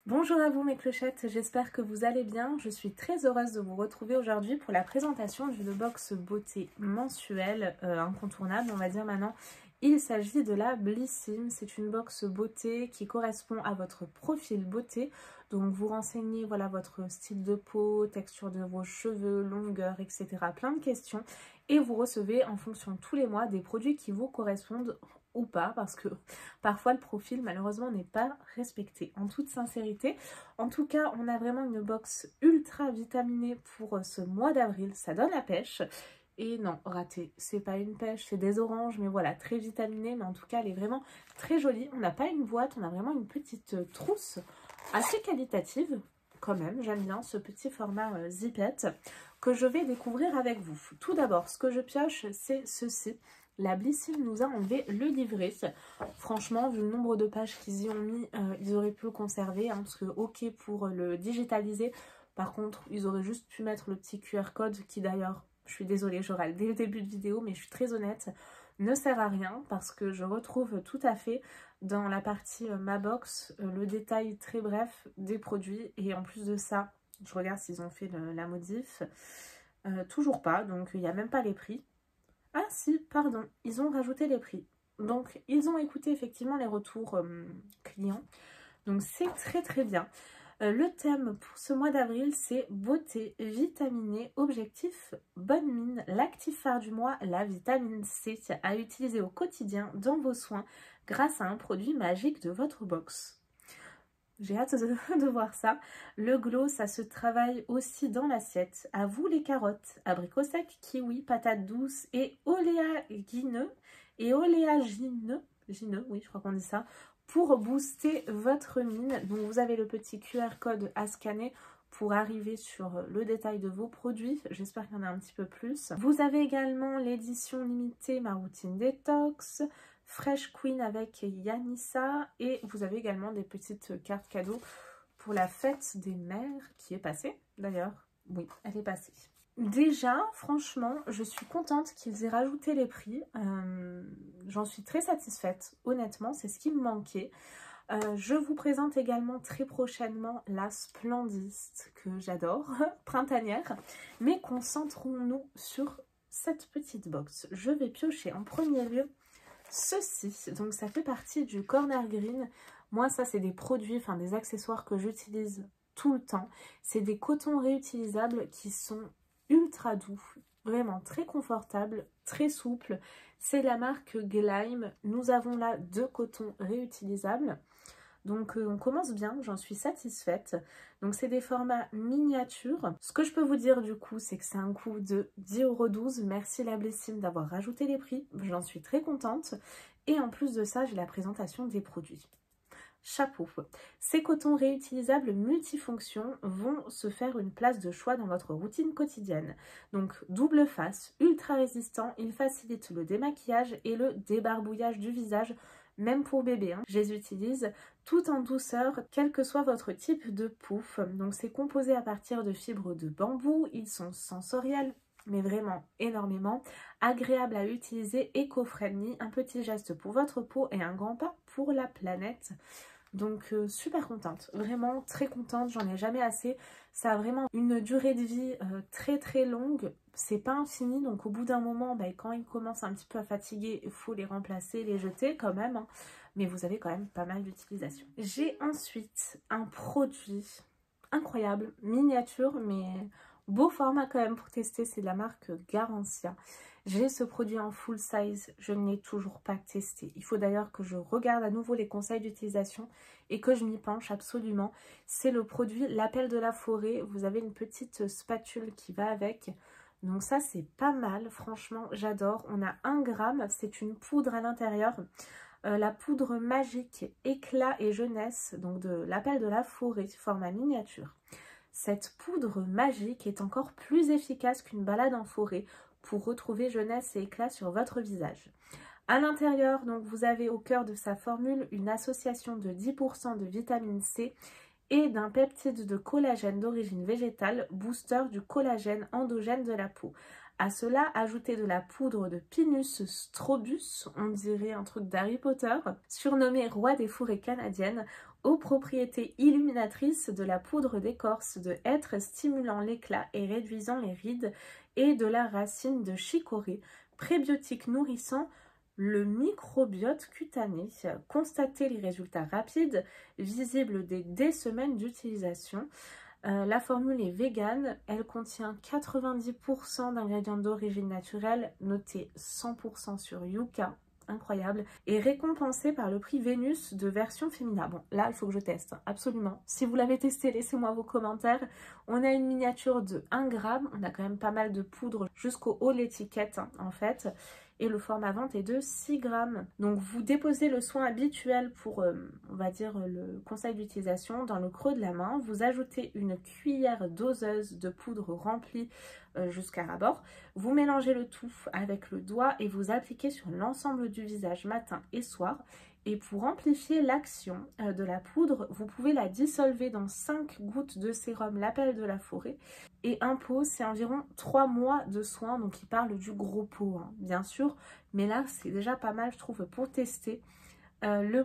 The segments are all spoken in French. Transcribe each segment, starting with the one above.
Bonjour à vous mes clochettes, j'espère que vous allez bien. Je suis très heureuse de vous retrouver aujourd'hui pour la présentation d'une box beauté mensuelle incontournable, on va dire maintenant. Il s'agit de la Blissim, c'est une box beauté qui correspond à votre profil beauté. Donc vous renseignez voilà, votre style de peau, texture de vos cheveux, longueur, etc. Plein de questions. Et vous recevez en fonction tous les mois des produits qui vous correspondent ou pas, parce que parfois le profil malheureusement n'est pas respecté. En toute sincérité, en tout cas on a vraiment une box ultra vitaminée pour ce mois d'avril, ça donne la pêche. Et non, raté, c'est pas une pêche, c'est des oranges, mais voilà, très vitaminée, mais en tout cas elle est vraiment très jolie. On n'a pas une boîte, on a vraiment une petite trousse assez qualitative quand même. J'aime bien ce petit format zipette que je vais découvrir avec vous. Tout d'abord, ce que je pioche, c'est ceci. La Blissim nous a enlevé le livret. Franchement, vu le nombre de pages qu'ils y ont mis, ils auraient pu le conserver, hein, parce que ok pour le digitaliser. Par contre, ils auraient juste pu mettre le petit QR code qui d'ailleurs, je suis désolée, je râle dès le début de vidéo, mais je suis très honnête, ne sert à rien parce que je retrouve tout à fait dans la partie ma box le détail très bref des produits. Et en plus de ça, je regarde s'ils ont fait la modif. Toujours pas, donc il n'y a même pas les prix. Ah si, pardon, ils ont rajouté les prix. Donc, ils ont écouté effectivement les retours clients. Donc, c'est très très bien. Le thème pour ce mois d'avril, c'est beauté, vitaminée, objectif, bonne mine, l'actif phare du mois, la vitamine C à utiliser au quotidien dans vos soins grâce à un produit magique de votre box. J'ai hâte de voir ça. Le glow, ça se travaille aussi dans l'assiette. À vous les carottes, abricots secs, kiwi, patates douces et oléagineux. Oui, je crois qu'on dit ça. Pour booster votre mine. Donc vous avez le petit QR code à scanner pour arriver sur le détail de vos produits. J'espère qu'il y en a un petit peu plus. Vous avez également l'édition limitée Ma Routine Détox, Fresh Queen avec Yanissa, et vous avez également des petites cartes cadeaux pour la fête des mères qui est passée d'ailleurs. Oui, elle est passée. Déjà, franchement, je suis contente qu'ils aient rajouté les prix. J'en suis très satisfaite, honnêtement, c'est ce qui me manquait. Je vous présente également très prochainement la Splendiste que j'adore, printanière. Mais concentrons-nous sur cette petite box. Je vais piocher en premier lieu ceci. Donc ça fait partie du Corner Green. Moi ça c'est des produits, enfin des accessoires que j'utilise tout le temps. C'est des cotons réutilisables qui sont ultra doux, vraiment très confortables, très souples. C'est la marque Gleim. Nous avons là 2 cotons réutilisables. Donc on commence bien, j'en suis satisfaite. Donc c'est des formats miniatures. Ce que je peux vous dire du coup, c'est que c'est un coût de 10,12 €. Merci la Blissim d'avoir rajouté les prix, j'en suis très contente. Et en plus de ça, j'ai la présentation des produits. Chapeau. Ces cotons réutilisables multifonctions vont se faire une place de choix dans votre routine quotidienne. Donc double face, ultra résistant, il facilite le démaquillage et le débarbouillage du visage, même pour bébé. Je les utilise tout en douceur, quel que soit votre type de peau. Donc c'est composé à partir de fibres de bambou, ils sont sensoriels, mais vraiment énormément, agréable à utiliser, éco-friendly, un petit geste pour votre peau et un grand pas pour la planète. Donc super contente, vraiment très contente, j'en ai jamais assez. Ça a vraiment une durée de vie très très longue, c'est pas infini, donc au bout d'un moment, quand ils commencent un petit peu à fatiguer, il faut les remplacer, les jeter quand même, hein. Mais vous avez quand même pas mal d'utilisation. J'ai ensuite un produit incroyable, miniature, mais beau format quand même pour tester, c'est de la marque Garancia. J'ai ce produit en full size, je ne l'ai toujours pas testé. Il faut d'ailleurs que je regarde à nouveau les conseils d'utilisation et que je m'y penche absolument. C'est le produit L'Appel de la Forêt. Vous avez une petite spatule qui va avec. Donc ça, c'est pas mal, franchement, j'adore. On a 1 gramme, c'est une poudre à l'intérieur. La poudre magique éclat et jeunesse, donc de L'Appel de la Forêt, format miniature. Cette poudre magique est encore plus efficace qu'une balade en forêt pour retrouver jeunesse et éclat sur votre visage. À l'intérieur, donc vous avez au cœur de sa formule une association de 10% de vitamine C et d'un peptide de collagène d'origine végétale, booster du collagène endogène de la peau. À cela, ajoutez de la poudre de Pinus strobus, on dirait un truc d'Harry Potter, surnommé roi des forêts canadiennes, aux propriétés illuminatrices de la poudre d'écorce de hêtre, stimulant l'éclat et réduisant les rides, et de la racine de chicorée, prébiotique nourrissant le microbiote cutané. Constatez les résultats rapides, visibles dès des semaines d'utilisation. La formule est végane, elle contient 90% d'ingrédients d'origine naturelle, noté 100% sur Yuka, incroyable, et récompensée par le prix Vénus de version féminin. Bon, là, il faut que je teste, absolument. Si vous l'avez testé, laissez-moi vos commentaires. On a une miniature de 1 gramme, on a quand même pas mal de poudre jusqu'au haut de l'étiquette, en fait. Et le format vente est de 6 grammes. Donc vous déposez le soin habituel pour, on va dire, le conseil d'utilisation dans le creux de la main. Vous ajoutez une cuillère doseuse de poudre remplie jusqu'à ras-bord. Vous mélangez le tout avec le doigt et vous appliquez sur l'ensemble du visage matin et soir. Et pour amplifier l'action de la poudre, vous pouvez la dissolver dans 5 gouttes de sérum L'appel de la forêt. Et un pot, c'est environ 3 mois de soins, donc il parle du gros pot, hein, bien sûr. Mais là, c'est déjà pas mal, je trouve, pour tester. Les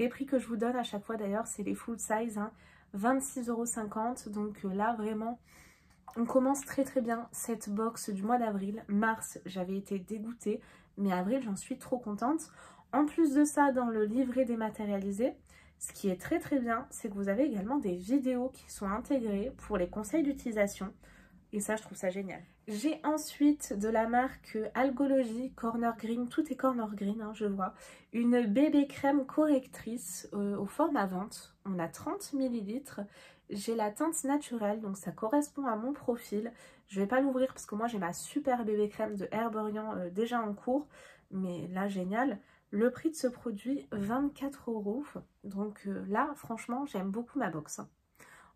prix que je vous donne à chaque fois, d'ailleurs, c'est les full size, hein, 26,50 €. Donc là, vraiment, on commence très très bien cette box du mois d'avril. Mars, j'avais été dégoûtée, mais avril, j'en suis trop contente. En plus de ça, dans le livret dématérialisé, ce qui est très très bien, c'est que vous avez également des vidéos qui sont intégrées pour les conseils d'utilisation. Et ça, je trouve ça génial. J'ai ensuite de la marque Algology, Corner Green, tout est Corner Green, hein, je vois, une bébé crème correctrice au format vente. On a 30 ml. J'ai la teinte naturelle, donc ça correspond à mon profil. Je vais pas l'ouvrir parce que moi j'ai ma super bébé crème de Herborian déjà en cours. Mais là, génial. Le prix de ce produit, 24 €. Donc là, franchement, j'aime beaucoup ma box.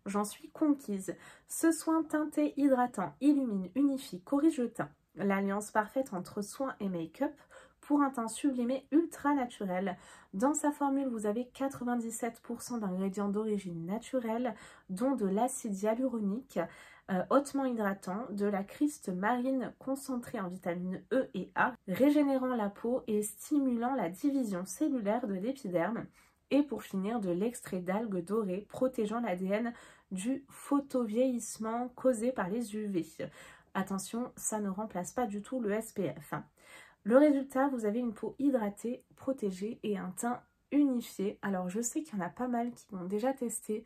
J'en suis conquise. Ce soin teinté hydratant illumine, unifie, corrige le teint. L'alliance parfaite entre soin et make-up pour un teint sublimé ultra naturel. Dans sa formule, vous avez 97% d'ingrédients d'origine naturelle, dont de l'acide hyaluronique, hautement hydratant, de la criste marine concentrée en vitamines E et A, régénérant la peau et stimulant la division cellulaire de l'épiderme. Et pour finir, de l'extrait d'algues dorées protégeant l'ADN du photovieillissement causé par les UV. Attention, ça ne remplace pas du tout le SPF. Le résultat, vous avez une peau hydratée, protégée et un teint unifié. Alors je sais qu'il y en a pas mal qui l'ont déjà testé.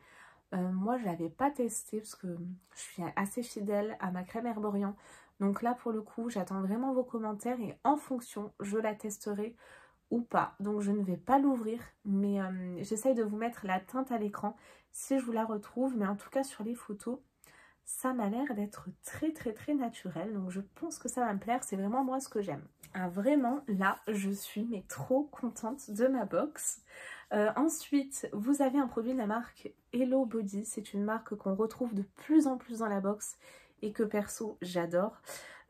Moi, je ne l'avais pas testé parce que je suis assez fidèle à ma crème Herborian. Donc là, pour le coup, j'attends vraiment vos commentaires et en fonction, je la testerai ou pas. Donc je ne vais pas l'ouvrir, mais j'essaye de vous mettre la teinte à l'écran si je vous la retrouve. Mais en tout cas, sur les photos, ça m'a l'air d'être très très très naturel. Donc je pense que ça va me plaire. C'est vraiment moi ce que j'aime. Ah, vraiment, là, je suis mais trop contente de ma box. Ensuite, vous avez un produit de la marque Hello Body. C'est une marque qu'on retrouve de plus en plus dans la box et que perso, j'adore.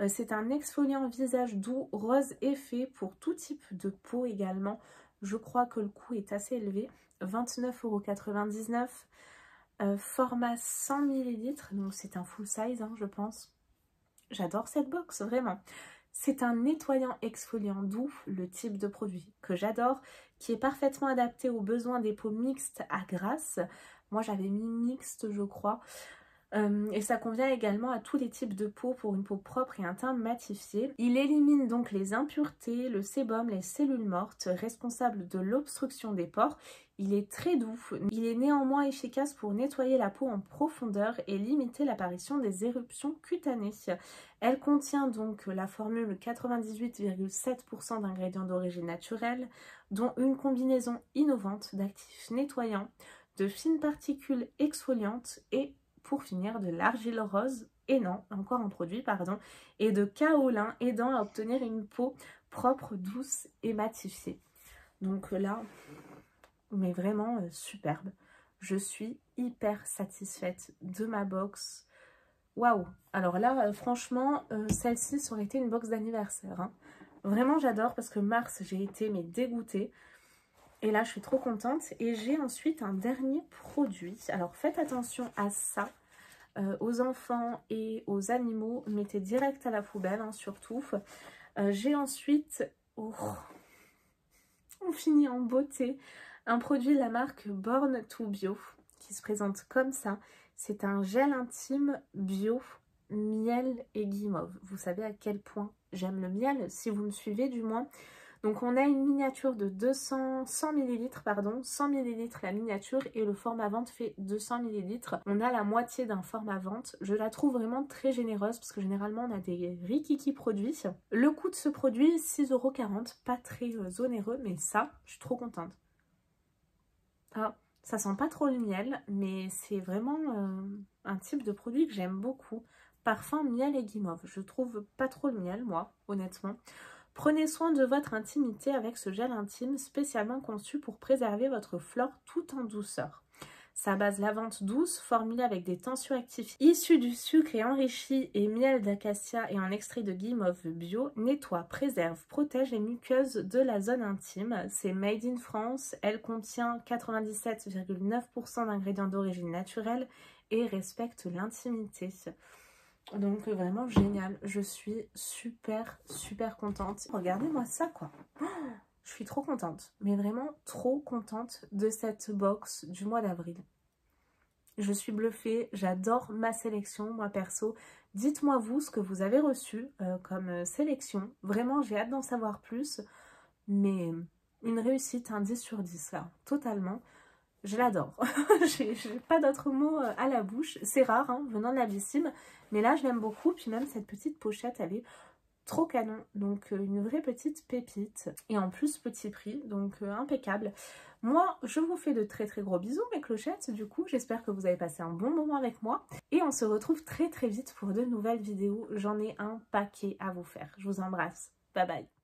C'est un exfoliant visage doux, rose effet pour tout type de peau également. Je crois que le coût est assez élevé, 29,99 €. Format 100 ml, donc c'est un full size, hein, je pense. J'adore cette box, vraiment. C'est un nettoyant exfoliant doux, le type de produit que j'adore, qui est parfaitement adapté aux besoins des peaux mixtes à grasses. Moi, j'avais mis mixte, je crois. Et ça convient également à tous les types de peau pour une peau propre et un teint matifié. Il élimine donc les impuretés, le sébum, les cellules mortes, responsables de l'obstruction des pores. Il est très doux. Il est néanmoins efficace pour nettoyer la peau en profondeur et limiter l'apparition des éruptions cutanées. Elle contient donc la formule 98,7% d'ingrédients d'origine naturelle, dont une combinaison innovante d'actifs nettoyants, de fines particules exfoliantes et pour finir de l'argile rose, et non, encore un produit, pardon, et de kaolin aidant à obtenir une peau propre, douce et matifiée. Donc là, mais vraiment superbe. Je suis hyper satisfaite de ma box. Waouh! Alors là, franchement, celle-ci, ça aurait été une box d'anniversaire. Hein. Vraiment, j'adore parce que mars, j'ai été mais dégoûtée. Et là, je suis trop contente. Et j'ai ensuite un dernier produit. Alors, faites attention à ça. Aux enfants et aux animaux, mettez direct à la poubelle, hein, surtout. J'ai ensuite... Oh, on finit en beauté Un produit de la marque Born to Bio qui se présente comme ça. C'est un gel intime bio, miel et guimauve. Vous savez à quel point j'aime le miel, si vous me suivez du moins. Donc on a une miniature de 100 ml, pardon, 100 ml la miniature et le format vente fait 200 ml. On a la moitié d'un format vente. Je la trouve vraiment très généreuse parce que généralement on a des rikiki produits. Le coût de ce produit, 6,40 €, pas très onéreux, mais ça, je suis trop contente. Ah, ça sent pas trop le miel, mais c'est vraiment un type de produit que j'aime beaucoup. Parfum miel et guimauve. Je trouve pas trop le miel, moi, honnêtement. Prenez soin de votre intimité avec ce gel intime spécialement conçu pour préserver votre flore tout en douceur. Sa base lavante douce, formulée avec des tensioactifs issus du sucre et enrichis et miel d'acacia et en extrait de guimauve bio, nettoie, préserve, protège les muqueuses de la zone intime. C'est made in France, elle contient 97,9% d'ingrédients d'origine naturelle et respecte l'intimité. Donc vraiment génial, je suis super contente. Regardez-moi ça quoi, je suis trop contente, mais vraiment trop contente de cette box du mois d'avril. Je suis bluffée, j'adore ma sélection, moi perso. Dites-moi vous ce que vous avez reçu comme sélection. Vraiment j'ai hâte d'en savoir plus, mais une réussite, un 10 sur 10 là, totalement. Je l'adore. J'ai pas d'autres mots à la bouche. C'est rare, hein, venant de l'Abyssime. Mais là, je l'aime beaucoup. Puis même cette petite pochette, elle est trop canon. Donc, une vraie petite pépite. Et en plus, petit prix. Donc, impeccable. Moi, je vous fais de très gros bisous, mes clochettes. Du coup, j'espère que vous avez passé un bon moment avec moi. Et on se retrouve très vite pour de nouvelles vidéos. J'en ai un paquet à vous faire. Je vous embrasse. Bye bye.